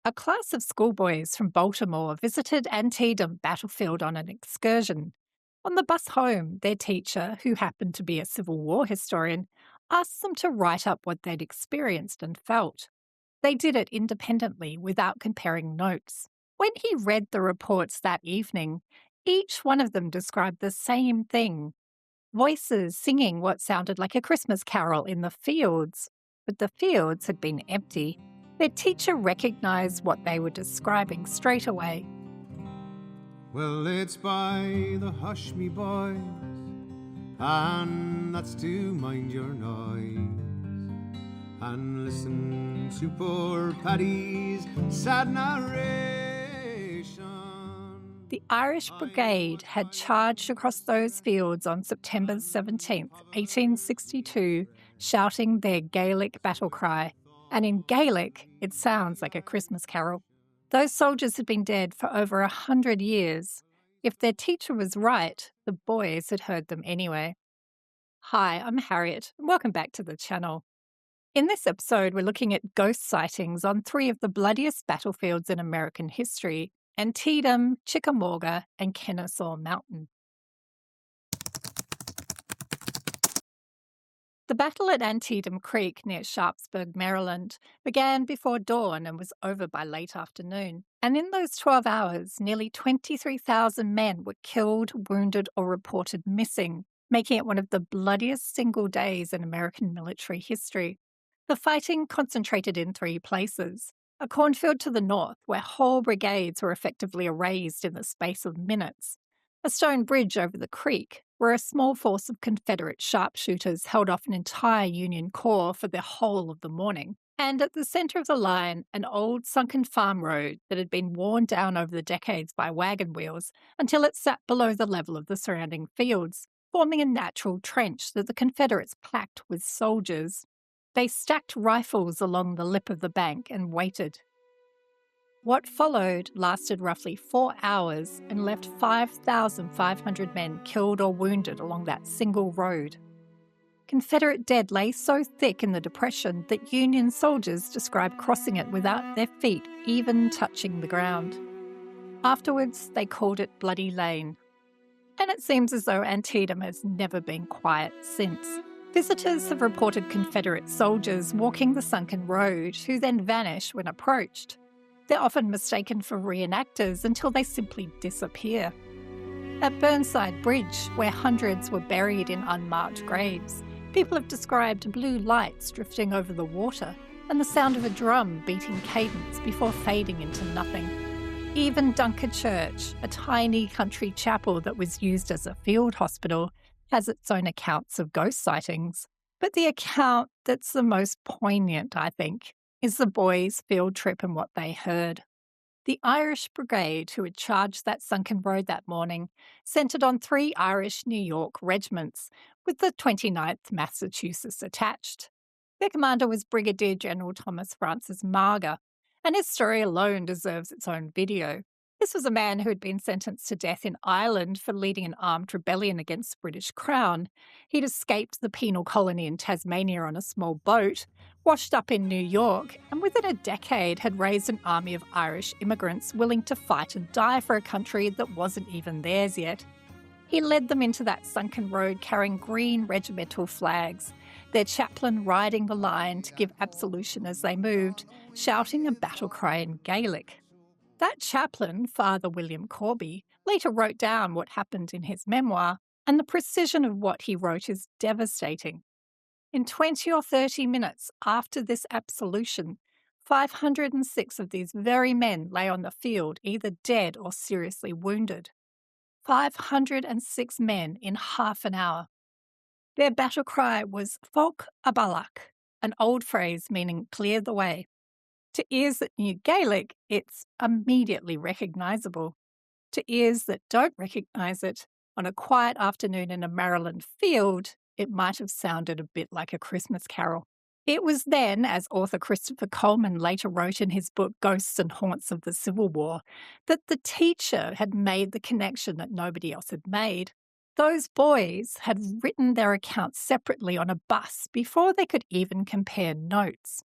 A class of schoolboys from Baltimore visited Antietam battlefield on an excursion. On the bus home, their teacher, who happened to be a Civil War historian, asked them to write up what they'd experienced and felt. They did it independently without comparing notes. When he read the reports that evening, each one of them described the same thing: voices singing what sounded like a Christmas carol in the fields. But the fields had been empty. Their teacher recognized what they were describing straight away. Well, it's by the hush me boys, and that's to mind your noise, and listen to poor Paddy's sad narration. The Irish Brigade had charged across those fields on September 17th, 1862, shouting their Gaelic battle cry. And in Gaelic, it sounds like a Christmas carol. Those soldiers had been dead for over 100 years. If their teacher was right, the boys had heard them anyway. Hi, I'm Harriet, and welcome back to the channel. In this episode, we're looking at ghost sightings on three of the bloodiest battlefields in American history: Antietam, Chickamauga, and Kennesaw Mountain. The battle at Antietam Creek near Sharpsburg, Maryland, began before dawn and was over by late afternoon. And in those 12 hours, nearly 23,000 men were killed, wounded, or reported missing, making it one of the bloodiest single days in American military history. The fighting concentrated in three places: a cornfield to the north, where whole brigades were effectively erased in the space of minutes; a stone bridge over the creek, where a small force of Confederate sharpshooters held off an entire Union corps for the whole of the morning; and at the centre of the line, an old sunken farm road that had been worn down over the decades by wagon wheels until it sat below the level of the surrounding fields, forming a natural trench that the Confederates packed with soldiers. They stacked rifles along the lip of the bank and waited. What followed lasted roughly 4 hours and left 5,500 men killed or wounded along that single road. Confederate dead lay so thick in the Depression that Union soldiers described crossing it without their feet even touching the ground. Afterwards, they called it Bloody Lane. And it seems as though Antietam has never been quiet since. Visitors have reported Confederate soldiers walking the sunken road, who then vanish when approached. They're often mistaken for reenactors until they simply disappear. At Burnside Bridge, where hundreds were buried in unmarked graves, people have described blue lights drifting over the water and the sound of a drum beating cadence before fading into nothing. Even Dunker Church, a tiny country chapel that was used as a field hospital, has its own accounts of ghost sightings. But the account that's the most poignant, I think, is the boys' field trip and what they heard. The Irish Brigade, who had charged that sunken road that morning, centred on three Irish New York regiments, with the 29th Massachusetts attached. Their commander was Brigadier General Thomas Francis Meagher, and his story alone deserves its own video. This was a man who had been sentenced to death in Ireland for leading an armed rebellion against the British Crown. He'd escaped the penal colony in Tasmania on a small boat, washed up in New York, and within a decade had raised an army of Irish immigrants willing to fight and die for a country that wasn't even theirs yet. He led them into that sunken road carrying green regimental flags, their chaplain riding the line to give absolution as they moved, shouting a battle cry in Gaelic. That chaplain, Father William Corby, later wrote down what happened in his memoir, and the precision of what he wrote is devastating. In 20 or 30 minutes after this absolution, 506 of these very men lay on the field, either dead or seriously wounded. 506 men in half an hour. Their battle cry was Folk Abalach, an old phrase meaning clear the way. To ears that knew Gaelic, it's immediately recognisable. To ears that don't recognise it, on a quiet afternoon in a Maryland field, it might have sounded a bit like a Christmas carol. It was then, as author Christopher Coleman later wrote in his book Ghosts and Haunts of the Civil War, that the teacher had made the connection that nobody else had made. Those boys had written their accounts separately on a bus before they could even compare notes.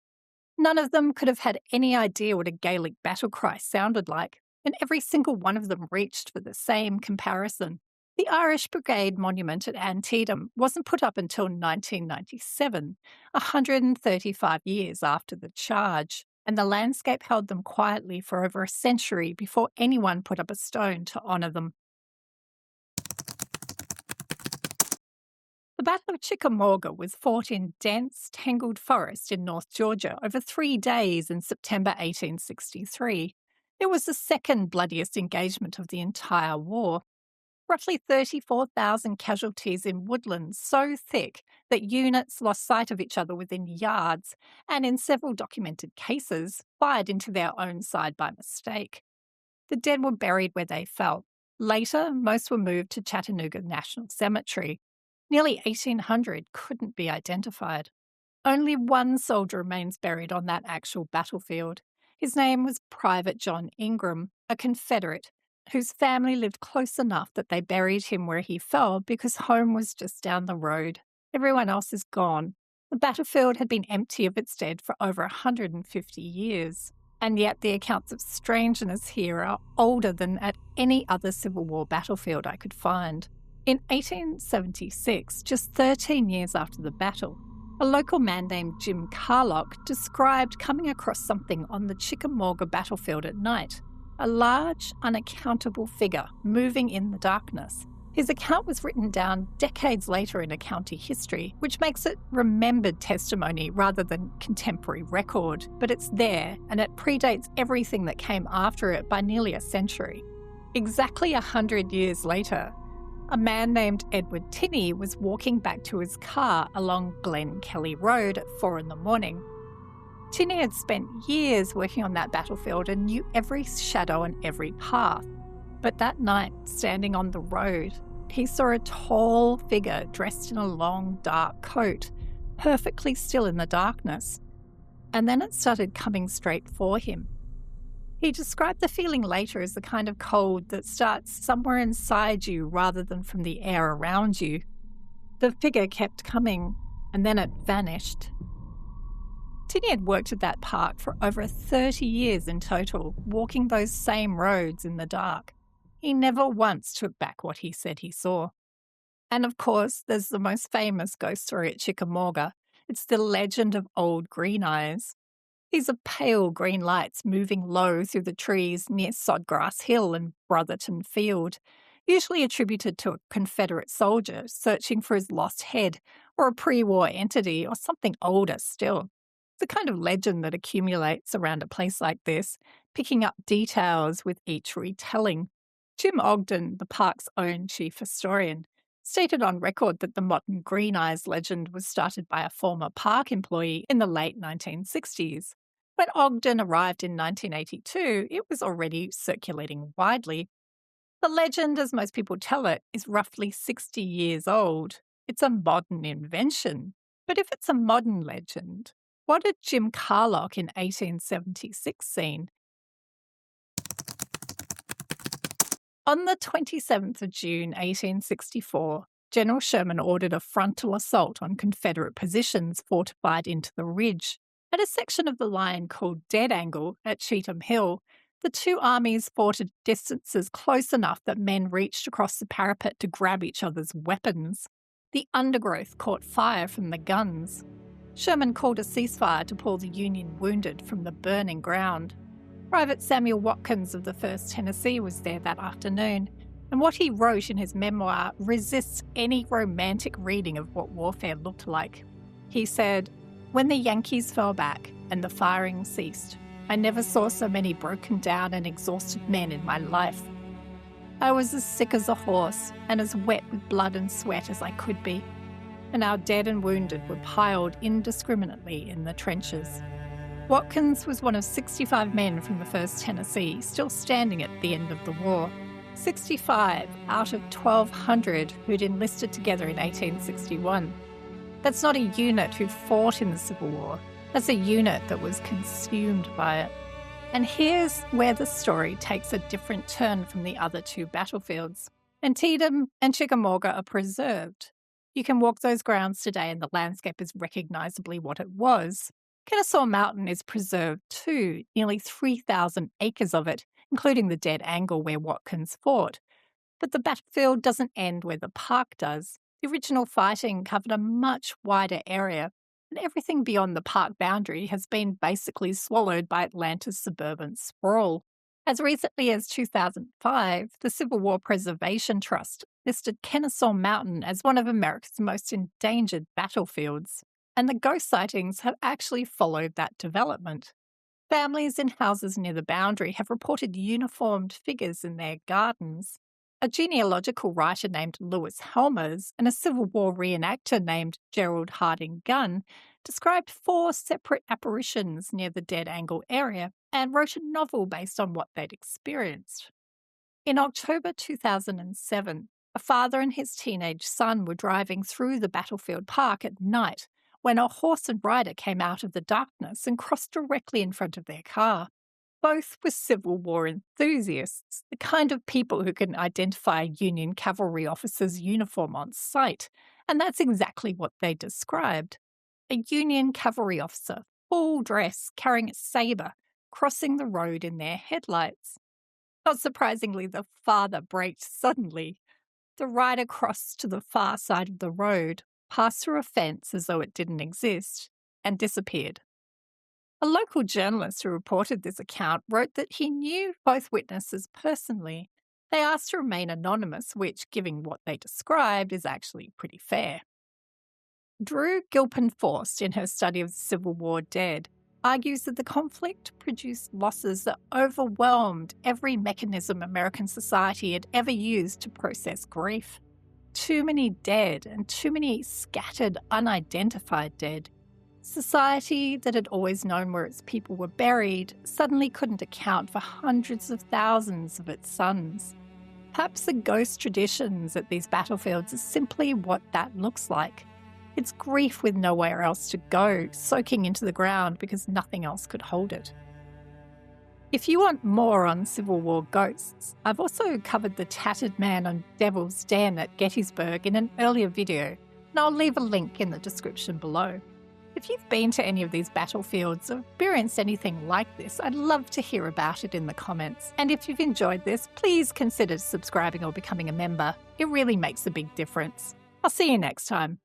None of them could have had any idea what a Gaelic battle cry sounded like, and every single one of them reached for the same comparison. The Irish Brigade monument at Antietam wasn't put up until 1997, 135 years after the charge, and the landscape held them quietly for over a century before anyone put up a stone to honour them. The Battle of Chickamauga was fought in dense, tangled forest in North Georgia over 3 days in September 1863. It was the second bloodiest engagement of the entire war. Roughly 34,000 casualties in woodlands so thick that units lost sight of each other within yards and, in several documented cases, fired into their own side by mistake. The dead were buried where they fell. Later, most were moved to Chattanooga National Cemetery. Nearly 1,800 couldn't be identified. Only one soldier remains buried on that actual battlefield. His name was Private John Ingram, a Confederate, whose family lived close enough that they buried him where he fell because home was just down the road. Everyone else is gone. The battlefield had been empty of its dead for over 150 years. And yet the accounts of strangeness here are older than at any other Civil War battlefield I could find. In 1876, just 13 years after the battle, a local man named Jim Carlock described coming across something on the Chickamauga battlefield at night, a large, unaccountable figure moving in the darkness. His account was written down decades later in a county history, which makes it remembered testimony rather than contemporary record, but it's there and it predates everything that came after it by nearly a century. Exactly 100 years later, a man named Edward Tinney was walking back to his car along Glen Kelly Road at 4 a.m. Tinney had spent years working on that battlefield and knew every shadow and every path. But that night, standing on the road, he saw a tall figure dressed in a long, dark coat, perfectly still in the darkness. And then it started coming straight for him. He described the feeling later as the kind of cold that starts somewhere inside you rather than from the air around you. The figure kept coming, and then it vanished. Tinney had worked at that park for over 30 years in total, walking those same roads in the dark. He never once took back what he said he saw. And of course, there's the most famous ghost story at Chickamauga. It's the legend of Old Green Eyes. These are pale green lights moving low through the trees near Sodgrass Hill and Brotherton Field, usually attributed to a Confederate soldier searching for his lost head or a pre-war entity or something older still. It's a kind of legend that accumulates around a place like this, picking up details with each retelling. Jim Ogden, the park's own chief historian, stated on record that the modern Green Eyes legend was started by a former park employee in the late 1960s. When Ogden arrived in 1982, it was already circulating widely. The legend, as most people tell it, is roughly 60 years old. It's a modern invention. But if it's a modern legend, what did Jim Carlock in 1876 seen? On the 27th of June 1864, General Sherman ordered a frontal assault on Confederate positions fortified into the ridge. At a section of the line called Dead Angle at Cheatham Hill, the two armies fought at distances close enough that men reached across the parapet to grab each other's weapons. The undergrowth caught fire from the guns. Sherman called a ceasefire to pull the Union wounded from the burning ground. Private Samuel Watkins of the 1st Tennessee was there that afternoon, and what he wrote in his memoir resists any romantic reading of what warfare looked like. He said, "When the Yankees fell back and the firing ceased, I never saw so many broken down and exhausted men in my life. I was as sick as a horse and as wet with blood and sweat as I could be, and our dead and wounded were piled indiscriminately in the trenches." Watkins was one of 65 men from the 1st Tennessee still standing at the end of the war. 65 out of 1,200 who'd enlisted together in 1861. That's not a unit who fought in the Civil War. That's a unit that was consumed by it. And here's where the story takes a different turn from the other two battlefields. Antietam and Chickamauga are preserved. You can walk those grounds today and the landscape is recognisably what it was. Kennesaw Mountain is preserved too, nearly 3,000 acres of it, including the dead angle where Watkins fought. But the battlefield doesn't end where the park does. The original fighting covered a much wider area, and everything beyond the park boundary has been basically swallowed by Atlanta's suburban sprawl. As recently as 2005, the Civil War Preservation Trust listed Kennesaw Mountain as one of America's most endangered battlefields, and the ghost sightings have actually followed that development. Families in houses near the boundary have reported uniformed figures in their gardens. A genealogical writer named Lewis Helmers and a Civil War reenactor named Gerald Harding Gunn described 4 separate apparitions near the Dead Angle area and wrote a novel based on what they'd experienced. In October 2007, a father and his teenage son were driving through the battlefield park at night when a horse and rider came out of the darkness and crossed directly in front of their car. Both were Civil War enthusiasts, the kind of people who can identify a Union cavalry officer's uniform on sight, and that's exactly what they described. A Union cavalry officer, full dress, carrying a sabre, crossing the road in their headlights. Not surprisingly, the father braked suddenly. The rider crossed to the far side of the road, passed through a fence as though it didn't exist, and disappeared. A local journalist who reported this account wrote that he knew both witnesses personally. They asked to remain anonymous, which, given what they described, is actually pretty fair. Drew Gilpin-Forst, in her study of the Civil War dead, argues that the conflict produced losses that overwhelmed every mechanism American society had ever used to process grief. Too many dead and too many scattered, unidentified dead. Society that had always known where its people were buried suddenly couldn't account for hundreds of thousands of its sons. Perhaps the ghost traditions at these battlefields is simply what that looks like. It's grief with nowhere else to go, soaking into the ground because nothing else could hold it. If you want more on Civil War ghosts, I've also covered the tattered man on Devil's Den at Gettysburg in an earlier video, and I'll leave a link in the description below. If you've been to any of these battlefields or experienced anything like this, I'd love to hear about it in the comments. And if you've enjoyed this, please consider subscribing or becoming a member. It really makes a big difference. I'll see you next time.